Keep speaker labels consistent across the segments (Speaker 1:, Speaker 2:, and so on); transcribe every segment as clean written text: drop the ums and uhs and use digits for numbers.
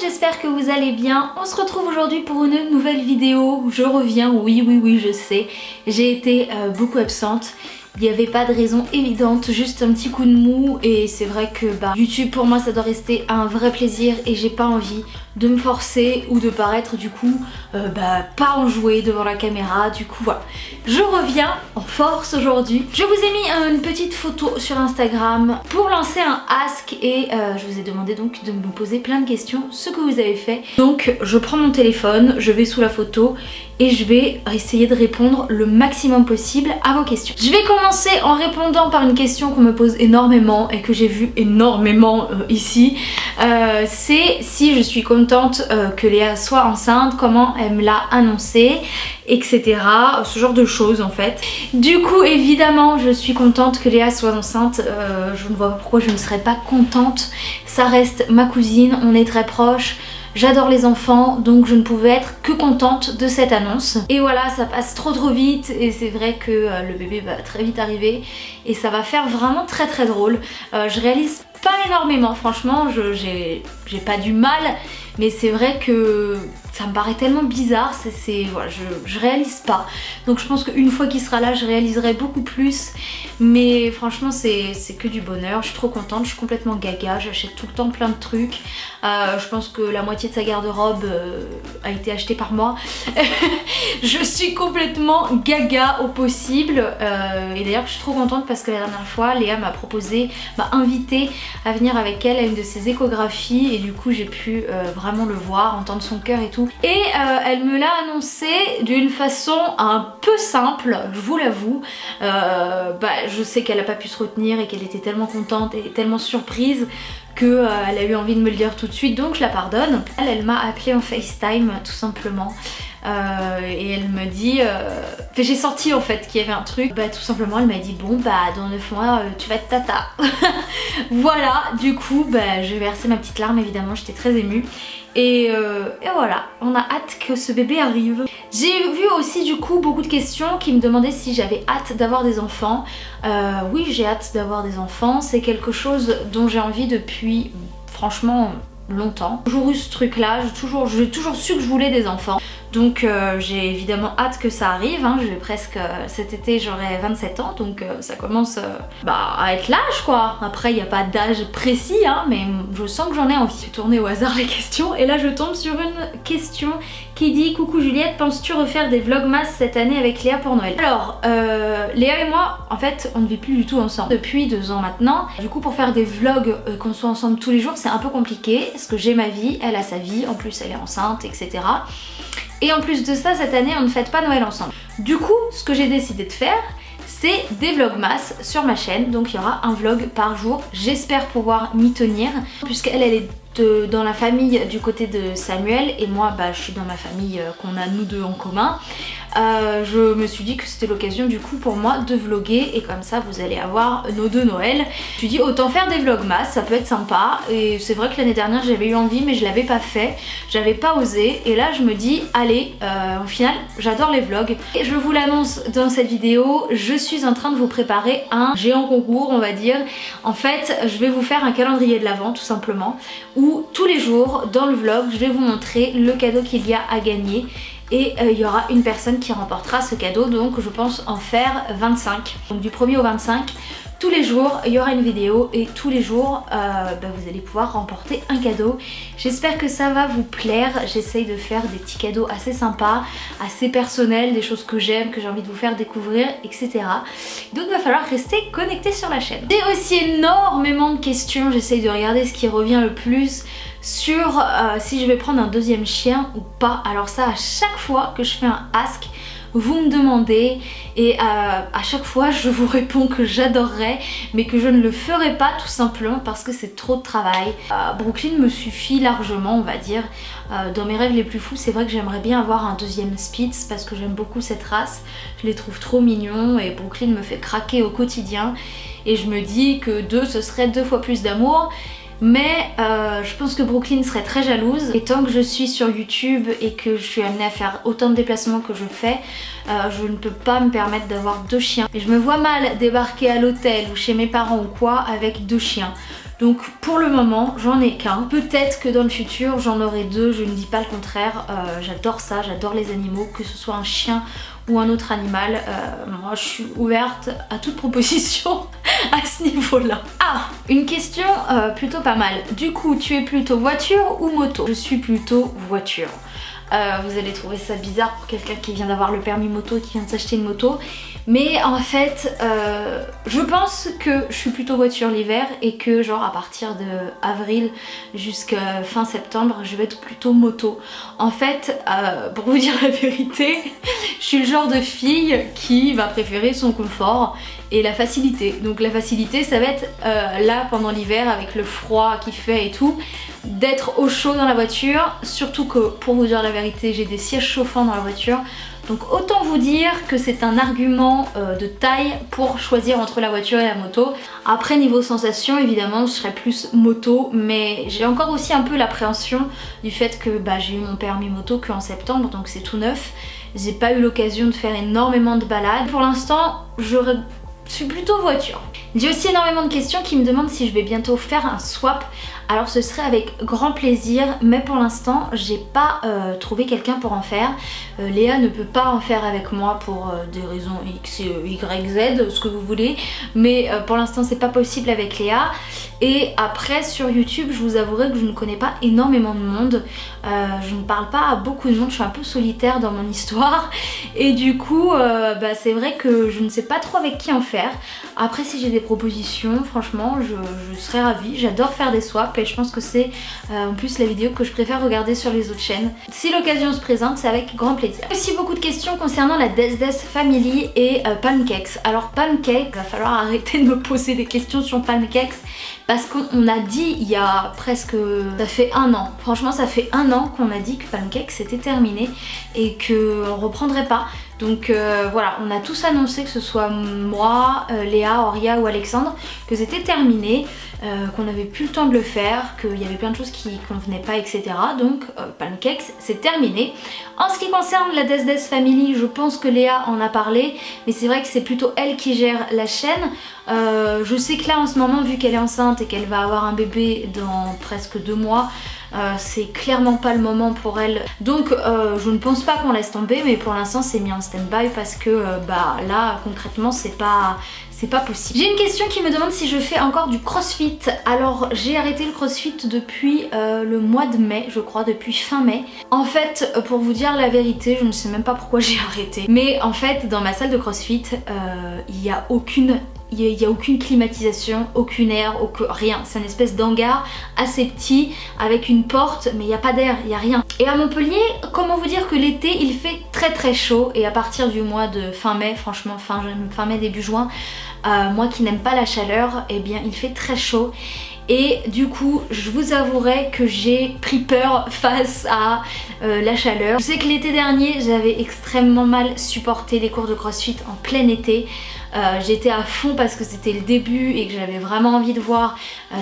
Speaker 1: j'espère que vous allez bien. On se retrouve aujourd'hui pour une nouvelle vidéo. Je reviens, oui, je sais. J'ai été beaucoup absente. Il n'y avait pas de raison évidente, juste un petit coup de mou. Et c'est vrai que YouTube pour moi ça doit rester un vrai plaisir. Et j'ai pas envie de me forcer ou de paraître du coup pas enjouée devant la caméra. Du coup voilà, je reviens en force aujourd'hui. Je vous ai mis une petite photo sur Instagram pour lancer un ask et je vous ai demandé donc de me poser plein de questions, ce que vous avez fait. Donc je prends mon téléphone, je vais sous la photo et je vais essayer de répondre le maximum possible à vos questions. Je vais commencer en répondant par une question qu'on me pose énormément et que j'ai vu énormément ici. C'est si je suis contente que Léa soit enceinte, comment elle me l'a annoncé, etc. Ce genre de choses en fait. Du coup évidemment je suis contente que Léa soit enceinte, je ne vois pas pourquoi je ne serais pas contente. Ça reste ma cousine, on est très proches. J'adore les enfants, donc je ne pouvais être que contente de cette annonce. Et voilà, ça passe trop vite et c'est vrai que le bébé va très vite arriver et ça va faire vraiment très drôle. Je réalise pas énormément, franchement, j'ai pas du mal, mais c'est vrai que ça me paraît tellement bizarre, voilà, je réalise pas. Donc je pense qu'une fois qu'il sera là, je réaliserai beaucoup plus. Mais franchement, c'est que du bonheur. Je suis trop contente, je suis complètement gaga, j'achète tout le temps plein de trucs. Je pense que la moitié de sa garde-robe a été achetée par moi. Je suis complètement gaga au possible. Et d'ailleurs, je suis trop contente parce que la dernière fois, Léa m'a invité à venir avec elle à une de ses échographies. Et du coup, j'ai pu vraiment le voir, entendre son cœur et tout. Et elle me l'a annoncé d'une façon un peu simple, je vous l'avoue. Je sais qu'elle a pas pu se retenir et qu'elle était tellement contente et tellement surprise qu'elle a eu envie de me le dire tout de suite, donc je la pardonne. Elle m'a appelé en FaceTime tout simplement. Et elle me dit j'ai senti en fait qu'il y avait un truc, tout simplement elle m'a dit bon dans 9 mois tu vas être tata. Voilà, du coup j'ai versé ma petite larme évidemment, j'étais très émue et voilà, on a hâte que ce bébé arrive. J'ai vu aussi du coup beaucoup de questions qui me demandaient si j'avais hâte d'avoir des enfants. Oui, j'ai hâte d'avoir des enfants, c'est quelque chose dont j'ai envie depuis franchement longtemps. J'ai toujours eu ce truc là, j'ai toujours su que je voulais des enfants. Donc j'ai évidemment hâte que ça arrive, hein. Cet été j'aurai 27 ans, donc ça commence à être l'âge quoi. Après il n'y a pas d'âge précis, hein, mais je sens que j'en ai envie. Je vais tourner au hasard les questions et là je tombe sur une question qui dit: coucou Juliette, penses-tu refaire des vlogmas cette année avec Léa pour Noël? Alors Léa et moi en fait on ne vit plus du tout ensemble depuis 2 ans maintenant. Du coup pour faire des vlogs qu'on soit ensemble tous les jours c'est un peu compliqué parce que j'ai ma vie, elle a sa vie, en plus elle est enceinte, etc. Et en plus de ça, cette année, on ne fête pas Noël ensemble. Du coup, ce que j'ai décidé de faire, c'est des vlogmas sur ma chaîne. Donc il y aura un vlog par jour. J'espère pouvoir m'y tenir, puisqu'elle est dans la famille du côté de Samuel et moi je suis dans ma famille qu'on a nous deux en commun. Je me suis dit que c'était l'occasion du coup pour moi de vlogger et comme ça vous allez avoir nos 2 Noël. Je me suis dit autant faire des vlogmas, ça peut être sympa et c'est vrai que l'année dernière j'avais eu envie mais je l'avais pas fait, j'avais pas osé et là je me dis allez, au final j'adore les vlogs. Et je vous l'annonce dans cette vidéo, je suis en train de vous préparer un géant concours on va dire. En fait je vais vous faire un calendrier de l'Avent tout simplement où tous les jours dans le vlog je vais vous montrer le cadeau qu'il y a à gagner. Et il y aura une personne qui remportera ce cadeau, donc je pense en faire 25. Donc du 1er au 25, tous les jours il y aura une vidéo et tous les jours vous allez pouvoir remporter un cadeau. J'espère que ça va vous plaire, j'essaye de faire des petits cadeaux assez sympas, assez personnels, des choses que j'aime, que j'ai envie de vous faire découvrir, etc. Donc il va falloir rester connecté sur la chaîne. J'ai aussi énormément de questions, j'essaye de regarder ce qui revient le plus sur si je vais prendre un 2e chien ou pas. Alors ça à chaque fois que je fais un ask vous me demandez et à chaque fois je vous réponds que j'adorerais mais que je ne le ferai pas tout simplement parce que c'est trop de travail. Brooklyn me suffit largement on va dire. Dans mes rêves les plus fous c'est vrai que j'aimerais bien avoir un 2e Spitz parce que j'aime beaucoup cette race, je les trouve trop mignons et Brooklyn me fait craquer au quotidien et je me dis que 2 ce serait 2 fois plus d'amour. Mais je pense que Brooklyn serait très jalouse et tant que je suis sur YouTube et que je suis amenée à faire autant de déplacements que je fais, je ne peux pas me permettre d'avoir 2 chiens. Et je me vois mal débarquer à l'hôtel ou chez mes parents ou quoi avec 2 chiens. Donc pour le moment j'en ai qu'un. Peut-être que dans le futur j'en aurai deux, je ne dis pas le contraire. J'adore ça, j'adore les animaux, que ce soit un chien ou un autre animal. Moi je suis ouverte à toute proposition à ce niveau-là. Ah, une question plutôt pas mal. Du coup, tu es plutôt voiture ou moto? Je suis plutôt voiture. Vous allez trouver ça bizarre pour quelqu'un qui vient d'avoir le permis moto et qui vient de s'acheter une moto. Mais en fait, je pense que je suis plutôt voiture l'hiver et que genre à partir de avril jusqu'à fin septembre, je vais être plutôt moto. En fait, pour vous dire la vérité, je suis le genre de fille qui va préférer son confort et la facilité. Donc la facilité, ça va être là pendant l'hiver avec le froid qu'il fait et tout, d'être au chaud dans la voiture. Surtout que pour vous dire la vérité, j'ai des sièges chauffants dans la voiture. Donc autant vous dire que c'est un argument de taille pour choisir entre la voiture et la moto. Après niveau sensation, évidemment je serais plus moto, mais j'ai encore aussi un peu l'appréhension du fait que j'ai eu mon permis moto qu'en septembre, donc c'est tout neuf. J'ai pas eu l'occasion de faire énormément de balades. Pour l'instant, je suis plutôt voiture. J'ai aussi énormément de questions qui me demandent si je vais bientôt faire un swap. Alors ce serait avec grand plaisir, mais pour l'instant j'ai pas trouvé quelqu'un pour en faire. Léa ne peut pas en faire avec moi pour des raisons X, Y, Z, ce que vous voulez. Mais pour l'instant c'est pas possible avec Léa. Et après sur YouTube, je vous avouerai que je ne connais pas énormément de monde. Je ne parle pas à beaucoup de monde, je suis un peu solitaire dans mon histoire. Et du coup, c'est vrai que je ne sais pas trop avec qui en faire. Après si j'ai des propositions, franchement, je serais ravie. J'adore faire des swaps et je pense que c'est en plus la vidéo que je préfère regarder sur les autres chaînes. Si l'occasion se présente, c'est avec grand plaisir. Aussi beaucoup de questions concernant la Des Family et Palmcakes. Alors Palmcakes, il va falloir arrêter de me poser des questions sur Palmcakes. Parce qu'on a dit il y a presque... ça fait un an. Franchement ça fait un an qu'on a dit que Palmcakes c'était terminé et qu'on reprendrait pas. Donc voilà, on a tous annoncé, que ce soit moi, Léa, Auria ou Alexandre, que c'était terminé, qu'on n'avait plus le temps de le faire, qu'il y avait plein de choses qui convenaient pas, etc. Donc Palmcakes, c'est terminé. En ce qui concerne la Des Family, je pense que Léa en a parlé, mais c'est vrai que c'est plutôt elle qui gère la chaîne. Je sais que là en ce moment, vu qu'elle est enceinte et qu'elle va avoir un bébé dans presque 2 mois, c'est clairement pas le moment pour elle. Donc je ne pense pas qu'on laisse tomber, mais pour l'instant c'est mis en stand-by parce que là concrètement c'est pas possible. J'ai une question qui me demande si je fais encore du crossfit. Alors j'ai arrêté le crossfit depuis le mois de mai, je crois, depuis fin mai. En fait, pour vous dire la vérité, je ne sais même pas pourquoi j'ai arrêté. Mais en fait, dans ma salle de crossfit, il n'y a aucune climatisation, aucune air, rien. C'est une espèce d'hangar assez petit avec une porte, mais il n'y a pas d'air, il n'y a rien. Et à Montpellier, comment vous dire que l'été il fait très très chaud, et à partir du mois de fin mai, franchement fin mai début juin, moi qui n'aime pas la chaleur, eh bien il fait très chaud. Et du coup je vous avouerai que j'ai pris peur face à la chaleur. Je sais que l'été dernier j'avais extrêmement mal supporté les cours de crossfit en plein été. J'étais à fond parce que c'était le début et que j'avais vraiment envie de voir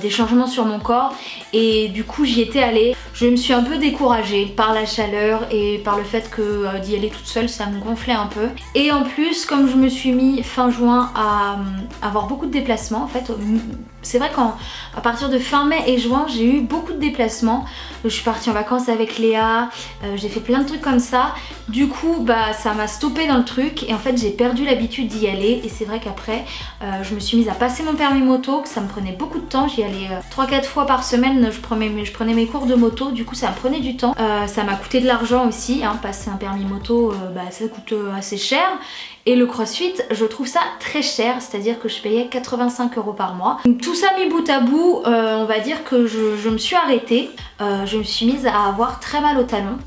Speaker 1: des changements sur mon corps, et du coup j'y étais allée. Je me suis un peu découragée par la chaleur et par le fait que d'y aller toute seule ça me gonflait un peu. Et en plus, comme je me suis mis fin juin à avoir beaucoup de déplacements, en fait c'est vrai qu'à partir de fin mai et juin j'ai eu beaucoup de déplacements. Je suis partie en vacances avec Léa, j'ai fait plein de trucs comme ça. Du coup ça m'a stoppé dans le truc et en fait j'ai perdu l'habitude d'y aller. Et c'est vrai qu'après je me suis mise à passer mon permis moto, que ça me prenait beaucoup de temps. J'y allais 3-4 fois par semaine, je prenais mes cours de moto, du coup ça me prenait du temps. Ça m'a coûté de l'argent aussi, hein. Passer un permis moto ça coûte assez cher. Et le crossfit, je trouve ça très cher, c'est-à-dire que je payais 85 € par mois. Donc, tout ça mis bout à bout, on va dire que je me suis arrêtée. Je me suis mise à avoir très mal au talon.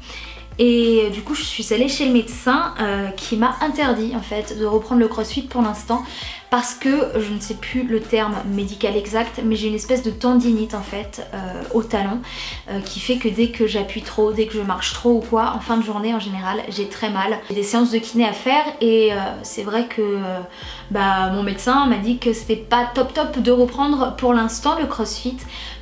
Speaker 1: Et du coup je suis allée chez le médecin qui m'a interdit en fait de reprendre le crossfit pour l'instant, parce que je ne sais plus le terme médical exact, mais j'ai une espèce de tendinite en fait au talon qui fait que dès que j'appuie trop, dès que je marche trop ou quoi, en fin de journée en général j'ai très mal. J'ai des séances de kiné à faire et c'est vrai que mon médecin m'a dit que c'était pas top de reprendre pour l'instant le crossfit.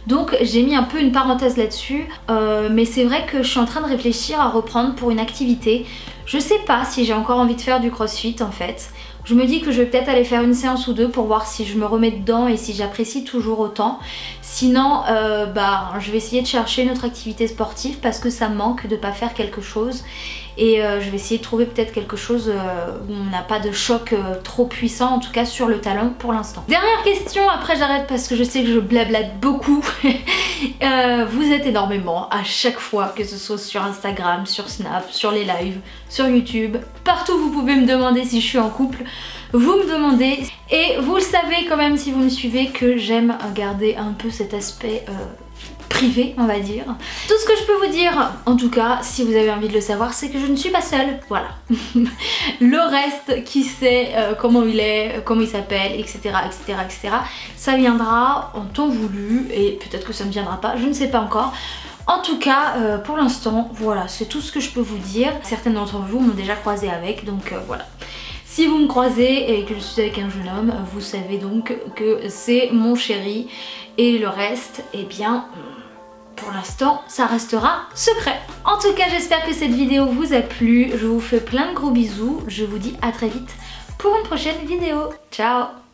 Speaker 1: Donc j'ai mis un peu une parenthèse là-dessus, mais c'est vrai que je suis en train de réfléchir à reprendre pour une activité. Je sais pas si j'ai encore envie de faire du crossfit en fait. Je me dis que je vais peut-être aller faire une séance ou deux pour voir si je me remets dedans et si j'apprécie toujours autant. Sinon je vais essayer de chercher une autre activité sportive parce que ça me manque de pas faire quelque chose. Et je vais essayer de trouver peut-être quelque chose où on n'a pas de choc trop puissant, en tout cas sur le talon pour l'instant. Dernière question, après j'arrête parce que je sais que je blablate beaucoup. Vous êtes énormément à chaque fois, que ce soit sur Instagram, sur Snap, sur les lives, sur YouTube. Partout vous pouvez me demander si je suis en couple. Vous me demandez. Et vous le savez quand même si vous me suivez que j'aime garder un peu cet aspect privé, on va dire. Tout ce que je peux vous dire, en tout cas, si vous avez envie de le savoir, c'est que je ne suis pas seule, voilà. Le reste, qui sait comment il est, comment il s'appelle, etc., etc., etc., ça viendra en temps voulu, et peut-être que ça ne viendra pas, je ne sais pas encore. En tout cas, pour l'instant, voilà, c'est tout ce que je peux vous dire. Certaines d'entre vous m'ont déjà croisé avec, donc voilà. Si vous me croisez et que je suis avec un jeune homme, vous savez donc que c'est mon chéri, et le reste, eh bien... pour l'instant, ça restera secret. En tout cas, j'espère que cette vidéo vous a plu. Je vous fais plein de gros bisous. Je vous dis à très vite pour une prochaine vidéo. Ciao!